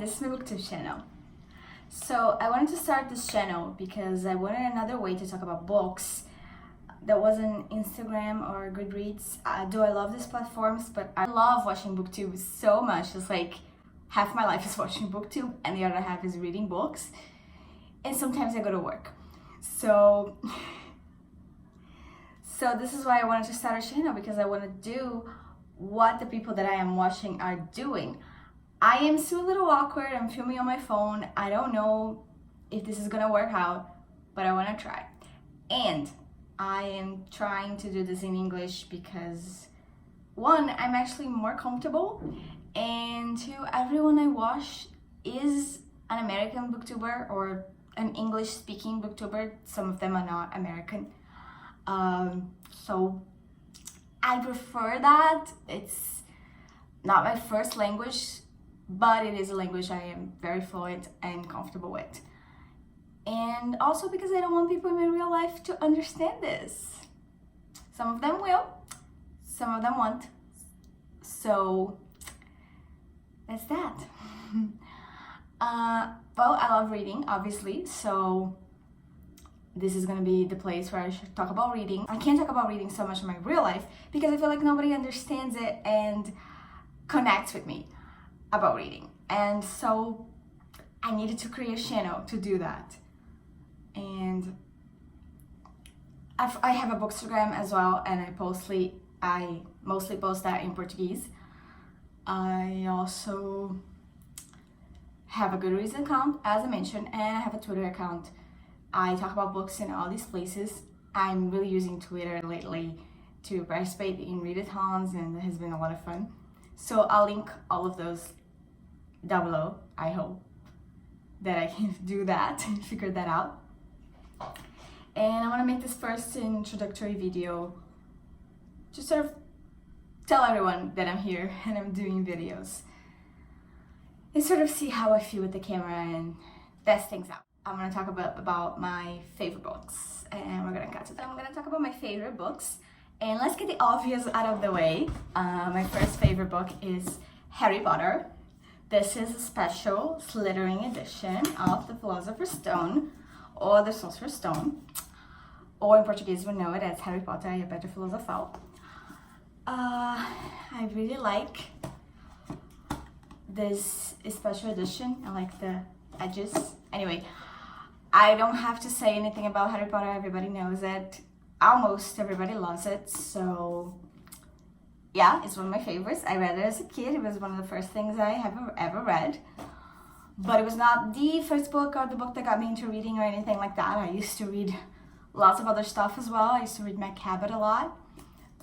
this is my booktube channel. So I wanted to start this channel because I wanted another way to talk about books that wasn't Instagram or Goodreads. Do I love these platforms, but I love watching booktube so much. It's like half my life is watching booktube and the other half is reading books, and sometimes I go to work. So this is why I wanted to start a channel, because I want to do what the people that I am watching are doing. I am still a little awkward. I'm filming on my phone. I don't know if this is gonna work out, but I want to try. And I am trying to do this in English because, one, I'm actually more comfortable, and two, everyone I watch is an American booktuber or an English-speaking booktuber. Some of them are not American. So I prefer that. It's not my first language, but it is a language I am very fluent and comfortable with. And also because I don't want people in my real life to understand this. Some of them will, some of them won't. So that's that. Well, I love reading, obviously, so this is gonna be the place where I should talk about reading. I can't talk about reading so much in my real life because I feel like nobody understands it and connects with me about reading. And so I needed to create a channel to do that. And I have a bookstagram as well, and I mostly post that in Portuguese. I also have a Goodreads account, as I mentioned, and I have a Twitter account. I talk about books in all these places. I'm really using Twitter lately to participate in readathons, and it has been a lot of fun. So I'll link all of those down below. I hope that I can do that and figure that out. And I want to make this first introductory video, just sort of tell everyone that I'm here and I'm doing videos, and sort of see how I feel with the camera and test things out. I'm going to talk about my favorite books, and we're going to cut to that. I'm going to talk about my favorite books, and let's get the obvious out of the way. My first favorite book is Harry Potter. This is a special Slytherin edition of The Philosopher's Stone, or The Sorcerer's Stone, or in Portuguese we know it as Harry Potter e a Pedra Filosofal. I really like this special edition. I like the edges. Anyway, I don't have to say anything about Harry Potter. Everybody knows it. Almost everybody loves it. So yeah, it's one of my favorites. I read it as a kid. It was one of the first things I have ever read. But it was not the first book or the book that got me into reading or anything like that. I used to read lots of other stuff as well. I used to read Meg Cabot a lot.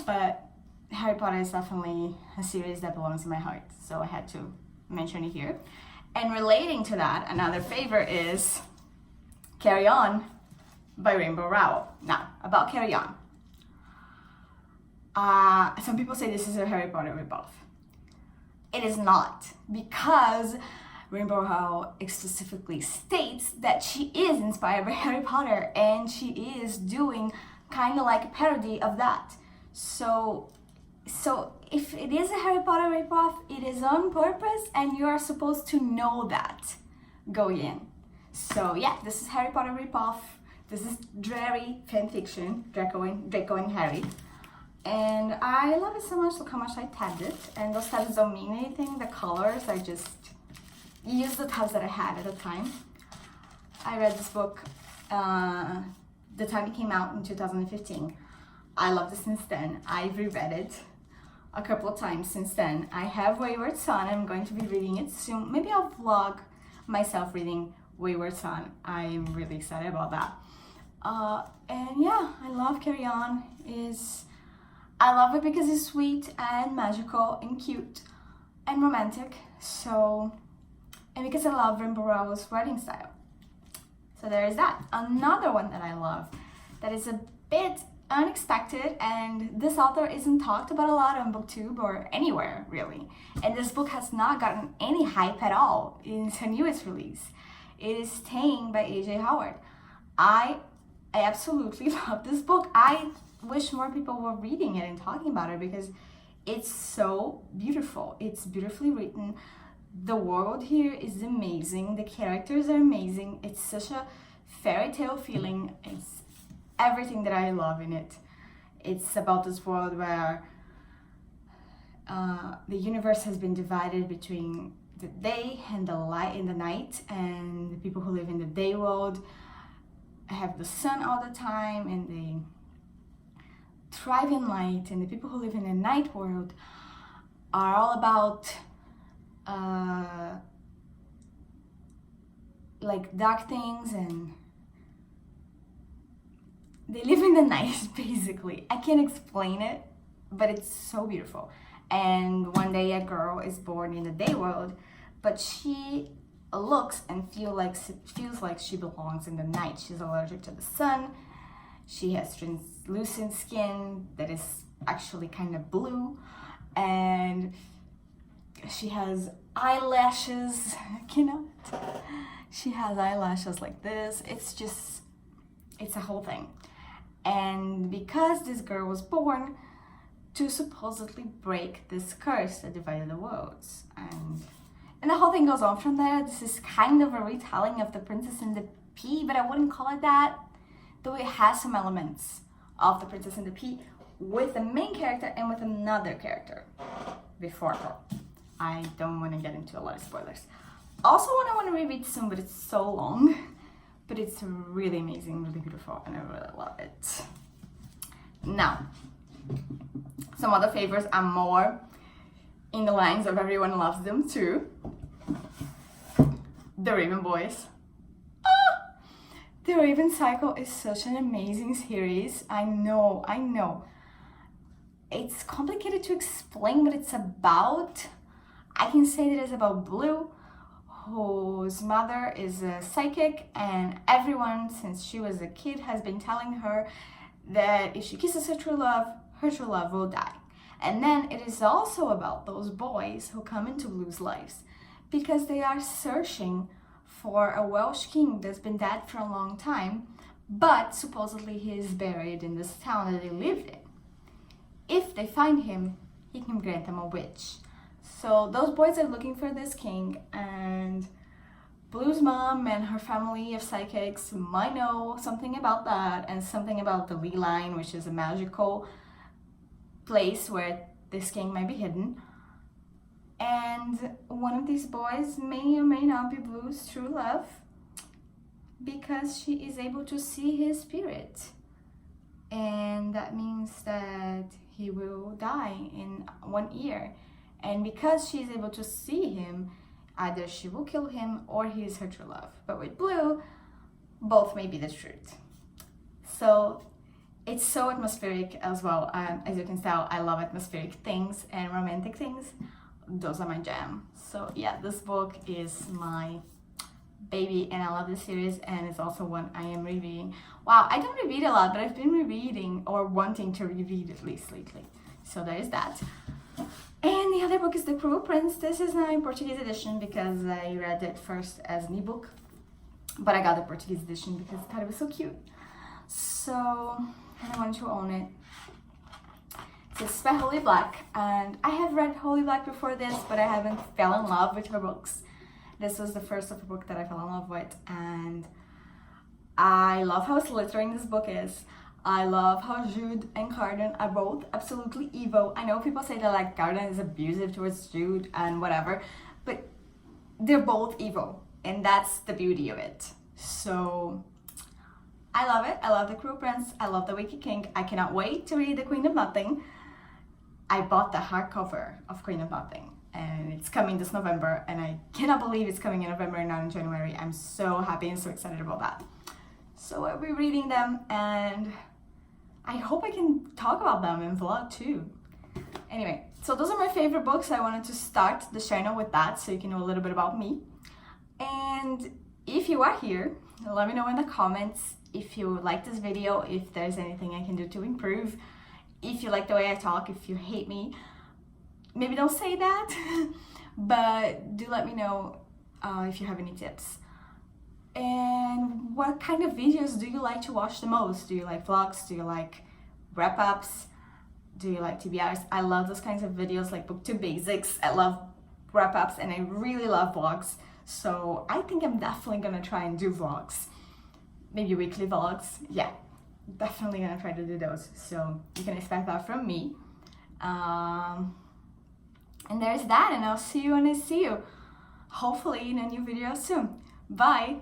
But Harry Potter is definitely a series that belongs in my heart. So I had to mention it here. And relating to that, another favorite is Carry On by Rainbow Rowell. Now, about Carry On. Some people say this is a Harry Potter ripoff. It is not, because Rainbow Rowell specifically states that she is inspired by Harry Potter, and she is doing kind of like a parody of that. So if it is a Harry Potter ripoff, it is on purpose, and you are supposed to know that going in. So yeah, this is Harry Potter ripoff. This is Drarry fanfiction, Draco and Harry. And I love it so much. Look how much I tabbed it. And those tabs don't mean anything. The colors, I just used the tabs that I had at the time. I read this book the time it came out in 2015. I loved it since then. I've reread it a couple of times since then. I have Wayward Son. I'm going to be reading it soon. Maybe I'll vlog myself reading Wayward Son. I'm really excited about that. And yeah, I love Carry On. I love it because it's sweet and magical and cute and romantic. So, and because I love Rainbow Rowell's writing style. So there is that. Another one that I love that is a bit unexpected, and this author isn't talked about a lot on BookTube or anywhere really. And this book has not gotten any hype at all. It's her newest release. It is Tang by A.J. Howard. I absolutely love this book. I wish more people were reading it and talking about it because it's so beautiful. It's beautifully written. The world here is amazing. The characters are amazing. It's such a fairy tale feeling. It's everything that I love in it. It's about this world where the universe has been divided between the day and the light in the night, and the people who live in the day world have the sun all the time and they thrive in light, and the people who live in the night world are all about like dark things, and they live in the night basically. I can't explain it, but it's so beautiful. And one day a girl is born in the day world, but she looks and feels like she belongs in the night. She's allergic to the sun. She has translucent skin that is actually kind of blue, and she has eyelashes. She has eyelashes like this. It's a whole thing. And because this girl was born to supposedly break this curse that divided the worlds, and the whole thing goes on from there. This is kind of a retelling of The Princess and the Pea, but I wouldn't call it that, though it has some elements of The Princess and the Pea with the main character and with another character before her. I don't want to get into a lot of spoilers. Also, I want to reread soon, but it's so long. But it's really amazing, really beautiful, and I really love it. Now, some other favorites are more in the lines of Everyone Loves Them Too. The Raven Boys. The Raven Cycle is such an amazing series. I know. It's complicated to explain what it's about. I can say that it's about Blue, whose mother is a psychic, and everyone since she was a kid has been telling her that if she kisses her true love will die. And then it is also about those boys who come into Blue's lives because they are searching for a Welsh king that's been dead for a long time, but supposedly he is buried in this town that they lived in. If they find him, he can grant them a wish. So those boys are looking for this king, and Blue's mom and her family of psychics might know something about that, and something about the Lee Line, which is a magical place where this king might be hidden. And one of these boys may or may not be Blue's true love, because she is able to see his spirit. And that means that he will die in 1 year. And because she's able to see him, either she will kill him or he is her true love. But with Blue, both may be the truth. So it's so atmospheric as well. As you can tell, I love atmospheric things and romantic things. Those are my jam. So yeah, this book is my baby, and I love this series, and it's also one I am rereading. Wow, I don't reread a lot, but I've been rereading or wanting to reread at least lately. So there is that. And the other book is The Cruel Prince. This is now in Portuguese edition because I read it first as an ebook, but I got the Portuguese edition because I thought it was so cute. So I wanted to own it. It's by Holly Black, and I have read Holly Black before this, but I haven't fell in love with her books. This was the first of the book that I fell in love with, and I love how slithering this book is. I love how Jude and Cardan are both absolutely evil. I know people say that like Cardan is abusive towards Jude and whatever, but they're both evil, and that's the beauty of it. So I love it. I love The Cruel Prince. I love The Wicked King. I cannot wait to read The Queen of Nothing. I bought the hardcover of Queen of Nothing, and it's coming this November, and I cannot believe it's coming in November and not in January. I'm so happy and so excited about that. So I'll be reading them, and I hope I can talk about them in vlog too. Anyway, so those are my favorite books. I wanted to start the channel with that so you can know a little bit about me. And if you are here, let me know in the comments if you like this video, if there's anything I can do to improve, if you like the way I talk, if you hate me. Maybe don't say that, but do let me know if you have any tips. And what kind of videos do you like to watch the most? Do you like vlogs? Do you like wrap-ups? Do you like TBRs? I love those kinds of videos, like BookTube Basics. I love wrap-ups, and I really love vlogs. So I think I'm definitely gonna try and do vlogs. Maybe weekly vlogs. Yeah, definitely gonna try to do those. So you can expect that from me. And there's that, and I'll see you when I see you. Hopefully in a new video soon. Bye!